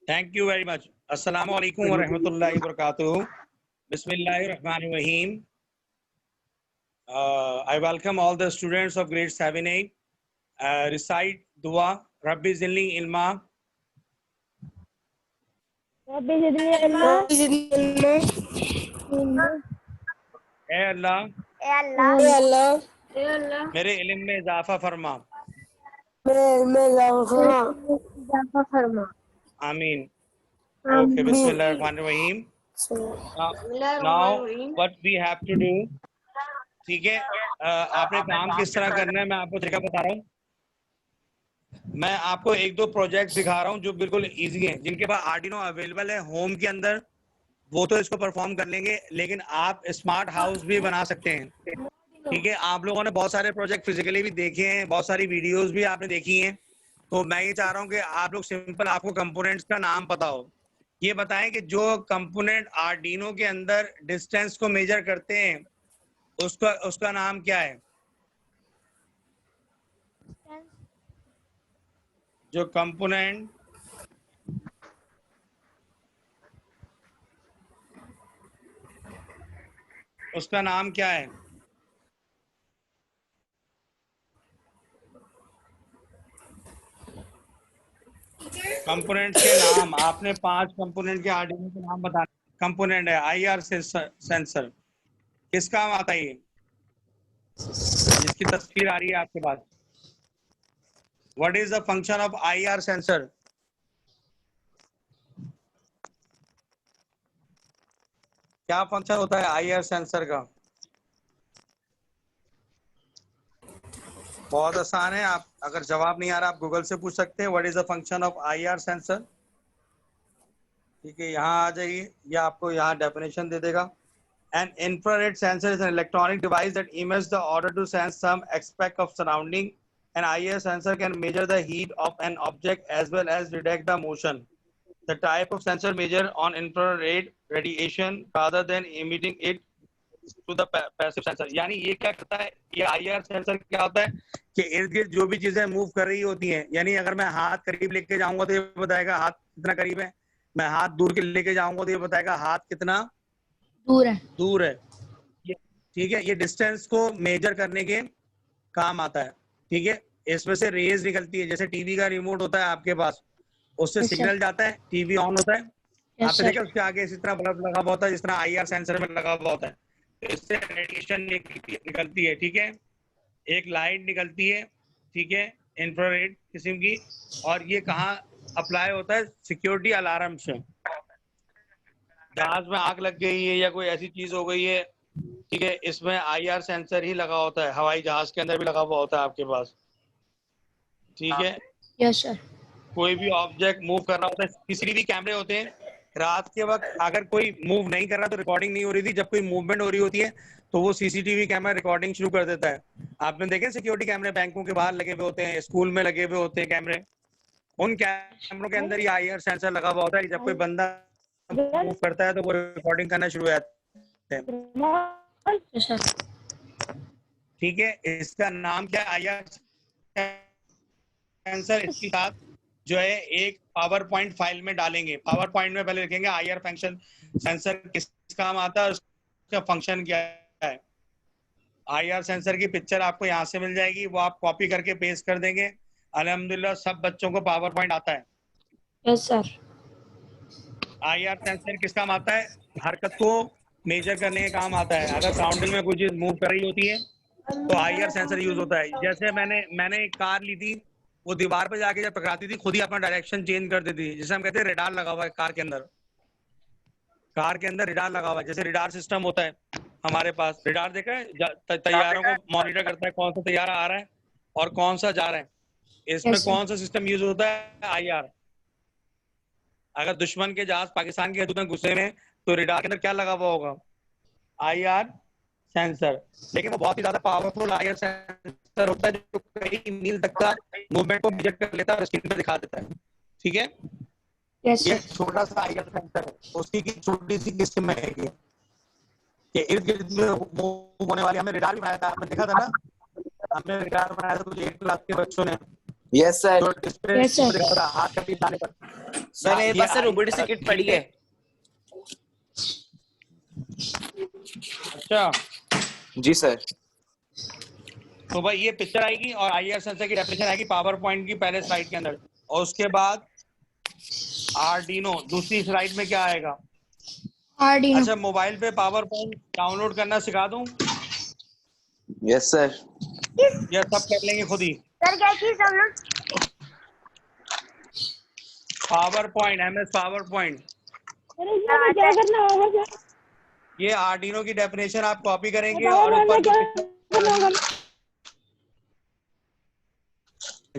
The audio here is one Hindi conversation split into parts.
Thank you very much. Assalamu alaikum wa rahmatullahi wa barakatuh. Bismillahirrahmanirrahim. I welcome all the students of grade 7A. Recite dua. Rabbi zidni ilma. रब्बी ज़िदनी इल्मा ए अल्लाह ए अल्लाह मेरे इल्म में इजाफा फरमा. इजाफा फरमा आमीन. Okay, Bismillahirrahmanirrahim. Now what we have to do. ठीक है, आपने काम किस तरह करना है मैं आपको तरीका बता रहा हूँ. मैं आपको एक दो प्रोजेक्ट दिखा रहा हूँ जो बिल्कुल इजी हैं. जिनके पास आर्डिनो अवेलेबल है होम के अंदर वो तो इसको परफॉर्म कर लेंगे, लेकिन आप स्मार्ट हाउस भी बना सकते हैं. ठीक है, आप लोगों ने बहुत सारे प्रोजेक्ट फिजिकली भी देखे हैं, बहुत सारी वीडियोस भी आपने देखी हैं. तो मैं ये चाह रहा हूँ कि आप लोग सिंपल, आपको कंपोनेंट्स का नाम पता हो. ये बताएं कि जो कंपोनेंट आर्डिनो के अंदर डिस्टेंस को मेजर करते हैं उसका नाम क्या है. जो कंपोनेंट उसका नाम क्या है. कंपोनेंट्स के नाम आपने 5 कंपोनेंट के आर्डिनो के नाम बताने. कंपोनेंट है आईआर सेंसर. किस काम आता है ये, जिसकी तस्वीर आ रही है आपके पास. What is the function of IR sensor. क्या फंक्शन होता है आईआर सेंसर का. बहुत आसान है. आप अगर जवाब नहीं आ रहा आप गूगल से पूछ सकते हैं. What is the function of IR sensor. ठीक है, यहाँ आ जाइए, ये आपको यहाँ डेफिनेशन दे देगा. An infrared sensor is an electronic device that emits the order to sense some aspect of surrounding. An IR sensor can measure the heat of an object as well as detect the motion. The type of sensor measure on infrared radiation rather than emitting it to the passive sensor. यानी ये क्या करता है, ये IR सेंसर क्या होता है कि इर्द गिर्द जो भी चीजें मूव कर रही होती हैं, यानी अगर मैं हाथ करीब लेके जाऊंगा तो ये बताएगा हाथ कितना करीब है, मैं हाथ दूर के लेके जाऊंगा तो ये बताएगा हाथ कितना दूर है. ठीक है, ये डिस्टेंस को मेजर करने के काम आता है. ठीक है, इसमें से रेज निकलती है, जैसे टीवी का रिमोट होता है आपके पास, उससे सिग्नल जाता है, टीवी ऑन होता है. आपने देखा उसके आगे इसी तरह बल्ब लगा हुआ होता है जिस तरह आईआर सेंसर में लगा हुआ होता है. तो इससे रेडिएशन निकलती है. ठीक है, एक लाइट निकलती है. ठीक है, इंफ्रारेड किस्म की. और ये कहाँ अप्लाई होता है, सिक्योरिटी अलार्म से. जहाज में आग लग गई है या कोई ऐसी चीज हो गई है, ठीक है, इसमें आईआर सेंसर ही लगा होता है. हवाई जहाज के अंदर भी लगा हुआ होता है आपके पास. ठीक है, यस सर. कोई भी ऑब्जेक्ट मूव कर रहा होता है, सीसीटीवी कैमरे होते हैं. रात के वक्त अगर कोई मूव नहीं कर रहा तो रिकॉर्डिंग नहीं हो रही थी. जब कोई मूवमेंट हो रही होती है तो वो सीसीटीवी कैमरा रिकॉर्डिंग शुरू कर देता है. आपने देखे सिक्योरिटी कैमरे बैंकों के बाहर लगे हुए होते हैं, स्कूल में लगे हुए होते हैं कैमरे. उन कैमरों के अंदर ही आईआर सेंसर लगा हुआ होता है. जब कोई बंदा मूव करता है तो वो रिकॉर्डिंग करना शुरू हो जाता है. ठीक है, इसका नाम क्या है, आईआर सेंसर. इसके साथ जो है एक पावर पॉइंट फाइल में डालेंगे. पावर पॉइंट में पहले लिखेंगे आईआर फंक्शन सेंसर किस काम आता है, उसका फंक्शन क्या है. आईआर सेंसर की पिक्चर आपको यहाँ से मिल जाएगी, वो आप कॉपी करके पेस्ट कर देंगे. अल्हम्दुलिल्लाह सब बच्चों को पावर पॉइंट आता है. Yes sir. आईआर सेंसर किस काम आता है, हरकत को मेजर करने के काम आता है. अगर सराउंडिंग में कोई चीज मूव कर रही होती है तो आईआर सेंसर यूज होता है. जैसे मैंने एक कार ली थी, वो दीवार पे जाके जब टकराती थी खुद ही अपना डायरेक्शन चेंज कर देती थी. जिसे हम कहते हैं रेडार लगा हुआ है कार के अंदर. कार के अंदर रेडार लगा हुआ है. जैसे रेडार सिस्टम होता है हमारे पास. रेडार देखा है, तैयारों को मॉनिटर करता है कौन सा तैयारा आ रहा है और कौन सा जा रहा है. इसमें कौन सा सिस्टम यूज होता है, आईआर. अगर दुश्मन के जहाज पाकिस्तान की हदूद में घुसे में तो रेडार के अंदर क्या लगा हुआ होगा, आईआर सेंसर. लेकिन वो बहुत ही ज्यादा पावरफुल आईआर सेंसर होता है जो कई मील तक का मूवमेंट को मेजर कर लेता है और स्क्रीन पर दिखा देता है. ठीक है, ये छोटा सा आईआर सेंसर है. उसकी की छोटी सी किस्म है कि इर्द गिर्द में मूव होने वाली. हमने रेडार भी बनाया था, आपने देखा था ना, हमने रेडार बनाया था कुछ 8 क्लास के बच्चों ने. Yes sir. जो डिस्प्ले Yes, sir. दिखाता है हाथ का टीप डालने पर। सर मेरे पास सर रोबोटिक्स किट पड़ी है। अच्छा जी सर। तो भाई ये पिक्चर आएगी और आईआर सेंसर की डेफिनेशन आएगी पावर पॉइंट की पहले स्लाइड के अंदर, और उसके बाद आर्डिनो दूसरी स्लाइड में क्या आएगा। Arduino. अच्छा मोबाइल पे पावर पॉइंट डाउनलोड करना सिखा दूं यस सर। या सब कर लेंगे खुद ही। सर क्या चीज download? Power point, MS power point, क्या करना होगा सर? ये आर्डिनो की डेफिनेशन आप कॉपी करेंगे और ऊपर जो पिक्चर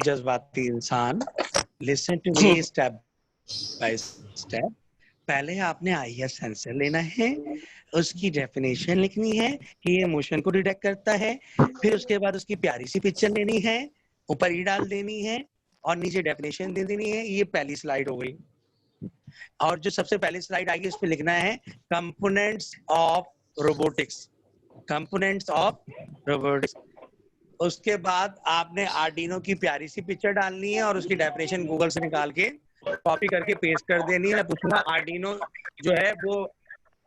जज्बाती इंसान, listen to me step by step. पहले आपने आईआर सेंसर लेना है, उसकी डेफिनेशन लिखनी है कि ये मोशन को डिटेक्ट करता है, फिर उसके बाद उसकी प्यारी सी पिक्चर लेनी है, ऊपर ई डाल देनी है और नीचे डेफिनेशन दे देनी है। ये पहली स्लाइड हो गई। और जो सबसे पहली स्लाइड आएगी उस पर लिखना है components of robotics, components of robotics. उसके बाद आपने आर्डिनो की प्यारी सी पिक्चर डालनी है और उसकी डेफिनेशन गूगल से निकाल के कॉपी करके पेस्ट कर देनी है। मैं पूछूंगा आर्डिनो जो है वो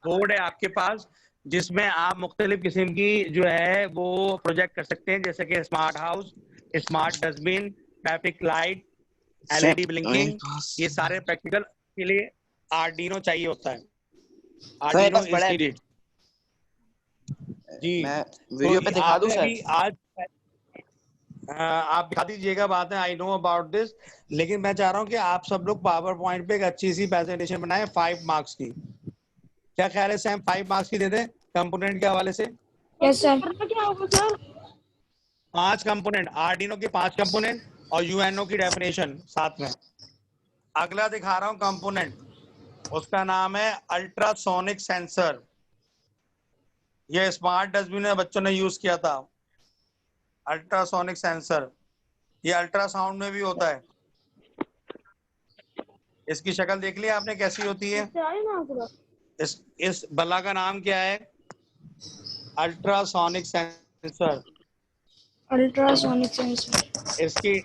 बोर्ड है आपके पास जिसमें आप मुख्तलिफ किस्म की जो है वो प्रोजेक्ट कर सकते हैं, जैसे कि smart house, smart dustbin, traffic light, LED blinking, ये सारे प्रैक्टिकल के लिए आर्डिनो चाहिए होता है। Arduino is needed. जी मैं वीडियो पे दिखा दूं सर? अभी आज आप दिखा दीजिएगा, बात है, आई नो अबाउट दिस, लेकिन मैं चाह रहा हूँ कि आप सब लोग पावर पॉइंट पे एक अच्छी सी प्रेजेंटेशन बनाएं 5 मार्क्स की। क्या ख्याल है सैम, 5 मार्क्स की दे दें कंपोनेंट के हवाले से? Yes, sir. क्या होगा सर? 5 कंपोनेंट, आर्डिनो के 5 कंपोनेंट और यूएनओ की डेफिनेशन साथ में। अगला दिखा रहा हूँ कंपोनेंट, उसका नाम है अल्ट्रासोनिक सेंसर। ये स्मार्ट डस्टबिन में बच्चों ने यूज किया था, अल्ट्रासोनिक सेंसर। ये अल्ट्रासाउंड में भी होता है। इसकी शक्ल देख ली आपने कैसी होती है? इस बल्ला का नाम क्या है? Ultrasonic sensor. Ultrasonic sensor. इसकी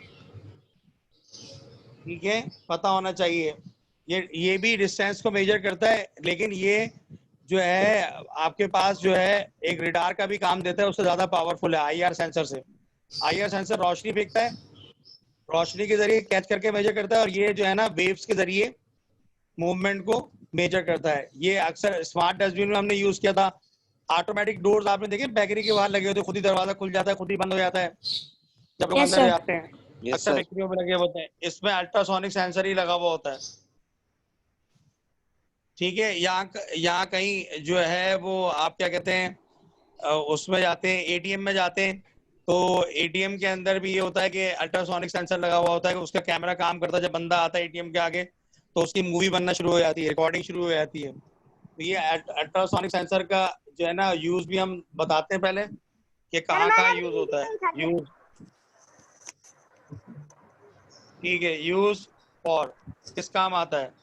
ठीक है, पता होना चाहिए। ये भी डिस्टेंस को मेजर करता है, लेकिन ये जो है आपके पास जो है एक रिडार का भी काम देता है, उससे ज्यादा पावरफुल है आईआर सेंसर से। आईआर सेंसर रोशनी फेंकता है, रोशनी के जरिए कैच करके मेजर करता है, और ये जो है ना वेव्स के जरिए मूवमेंट को मेजर करता है। ये अक्सर स्मार्ट डस्टबिन में हमने यूज किया था। ऑटोमेटिक डोर्स आपने देखे बेकरी के बाहर लगे होते, खुद ही दरवाजा खुल जाता है, खुद ही बंद हो जाता है जब लोग Yes, अंदर sir. जाते हैं। अक्सर बेकरियों में लगे होते हैं, इसमें अल्ट्रासोनिक सेंसर ही लगा हुआ होता है। ठीक है, यहाँ कहीं जो है वो आप क्या कहते हैं उसमें जाते हैं, एटीएम में जाते हैं, तो एटीएम के अंदर भी ये होता है कि अल्ट्रासोनिक सेंसर लगा हुआ होता है, उसका कैमरा काम करता है। जब बंदा आता है एटीएम के आगे तो उसकी मूवी बनना शुरू हो जाती है, रिकॉर्डिंग शुरू हो जाती है। तो ये अल्ट्रासोनिक सेंसर का जो है ना यूज भी हम बताते हैं पहले कि कहाँ कहाँ यूज होता है। यूज ठीक है, यूज और किस काम आता है।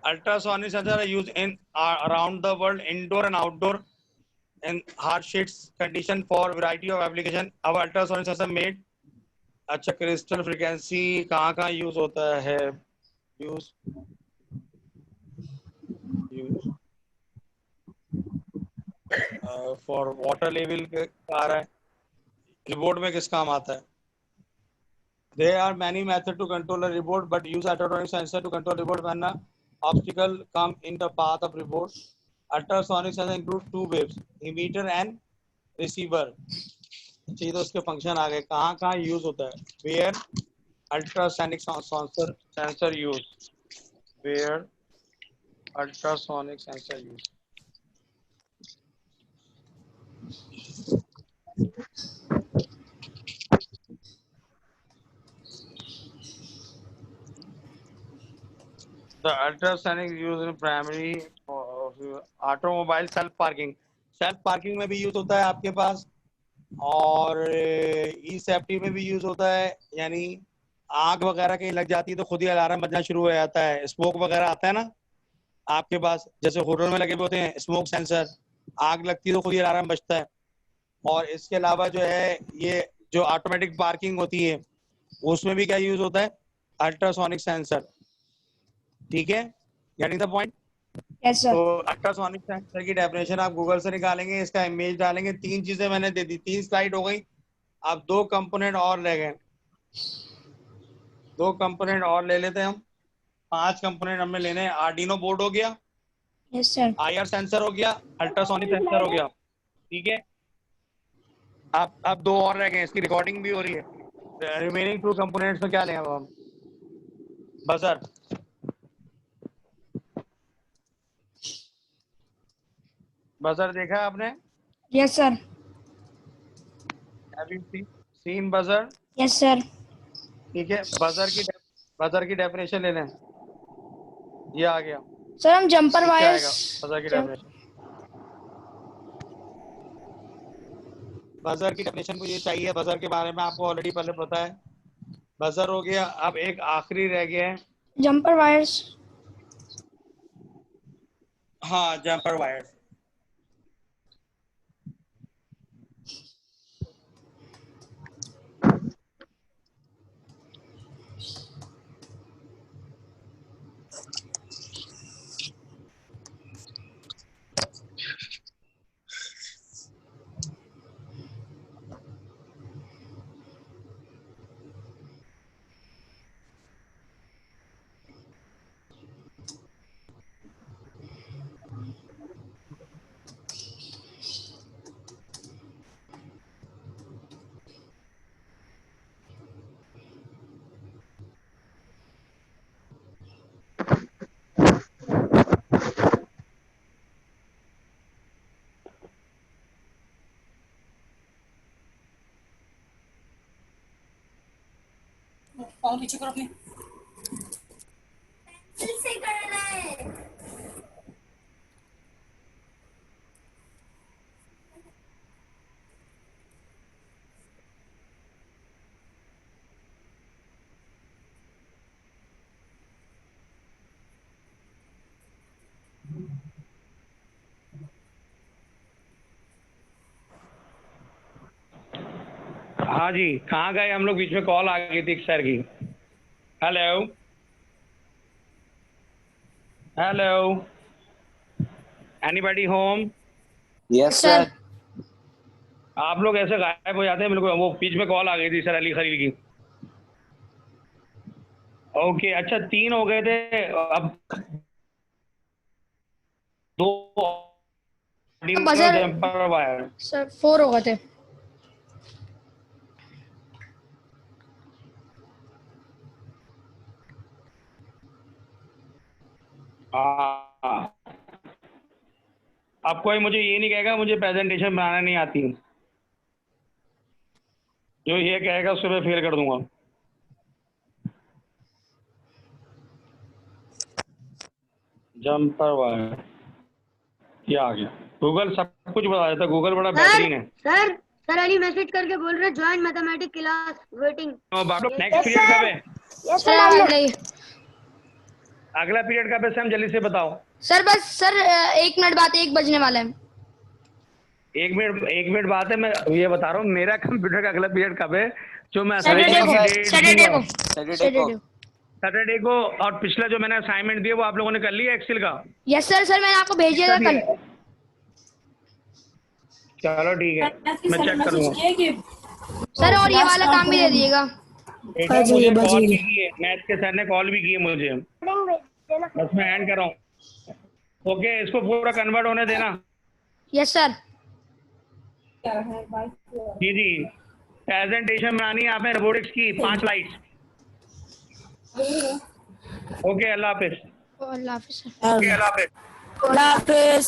Ultrasonic sensors are used in around the world, indoor and outdoor, in harsh condition for variety of application. अब अल्ट्रासोनिक सेंसर मेड अच्छा क्रिस्टल फ्रीक्वेंसी कहाँ यूज होता है? यूज फॉर वाटर लेवल आ रहा है। रिपोर्ट में किस काम आता है? There are many methods to control a report, but use ultrasonic sensor to control report when an obstacle come in the path of report. Ultrasonic sensor include 2 waves, emitter and receiver. चाहिए तो उसके फंक्शन आ गए, कहाँ यूज होता है? Where ultrasonic sensor use? Where ultrasonic sensor use? The ultrasonic use in primary automobile self parking, self parking में भी यूज होता है आपके पास, और ई सेफ्टी में भी यूज होता है। यानी आग वगैरह कहीं लग जाती है तो खुद ही अलार्म बजना शुरू हो जाता है। स्मोक वगैरह आता है ना आपके पास, जैसे होटल में लगे हुए होते हैं स्मोक सेंसर, आग लगती है तो खुद ही अलार्म बजता है। और इसके अलावा जो है ये जो ऑटोमेटिक पार्किंग होती है उसमें भी क्या यूज होता है, अल्ट्रासोनिक सेंसर। ठीक है, getting the point. Yes sir. तो अल्ट्रासोनिक सेंसर की डेफिनेशन आप गूगल से निकालेंगे, इसका इमेज डालेंगे। 3 चीजें मैंने दे दी, 3 स्लाइड हो गई। अब 2 कंपोनेंट और रह गए, 2 कंपोनेंट और ले लेते हैं हम। 5 कंपोनेंट हमें लेने हैं। आर्डिनो बोर्ड हो गया, यस सर। IR सेंसर हो गया, अल्ट्रासोनिक सेंसर हो गया। ठीक है, अब 2 और रह गए, इसकी रिकॉर्डिंग भी हो रही है। रिमेनिंग 2 कंपोनेंट्स में क्या लें अब हम? बजर। बजर देखा है आपने? Yes sir. Have you seen buzzer? Yes sir. ठीक है, बजर की डेफिनेशन ले लें। ये आ गया, सर हम जंपर क्या आएगा वायर्स। बजर की डेफिनेशन? बजर की डेफिनेशन मुझे चाहिए, बजर के बारे में आपको ऑलरेडी पहले पता है। बजर हो गया, अब एक आखिरी रह गया है। Jumper wires. हाँ, जंपर वायर। पाँव नीचे करो अपने। हाँ जी, कहाँ गए हम लोग? बीच में कॉल आ गई थी सर की। Hello hello, anybody home? Yes sir. Sir. आप लोग ऐसे गायब हो जाते हैं बिल्कुल। वो बीच में कॉल आ गई थी सर अली खलील की। ओके, अच्छा 3 हो गए थे, अब 2 बजर जंपर वायर। सर 4 हो गए थे। हाँ, अब कोई मुझे ये नहीं कहेगा मुझे प्रेजेंटेशन बनाना नहीं आती। जो ये कहेगा उसको मैं फेल कर दूंगा। जंपर वायर, ये आ गया। गूगल सब कुछ बता देता, गूगल बड़ा बेहतरीन है। सर अली मैसेज करके बोल रहे join mathematics class waiting. Next period कब है? Yes sir. अगला पीरियड कब है सर? जल्दी से बताओ। सर बस सर 1 मिनट बाद 1 बजने वाला है। 1 मिनट बाद है। मैं ये बता रहा हूँ मेरा कंप्यूटर का अगला पीरियड कब है, जो मैं सैटरडे को। और पिछला जो मैंने असाइनमेंट दिया वो आप लोगों ने कर लिया एक्सेल का? यस सर मैंने आपको भेज दिया था कल। चलो ठीक है, मैं चेक करूंगा। सर और ये वाला काम भी दे दिएगा। मुझे कॉल भी की है, मैथ के सर ने कॉल भी की है मुझे। बस मैं एंड कर रहा हूँ। ओके, इसको पूरा कन्वर्ट होने देना। Yes sir. जी जी, प्रेजेंटेशन बनानी है आपने रोबोटिक्स की 5 स्लाइड्स। ओके, अल्लाह हाफिज। अल्लाह हाफिज। ओके, अल्लाह हाफिज। अल्लाह हाफिज।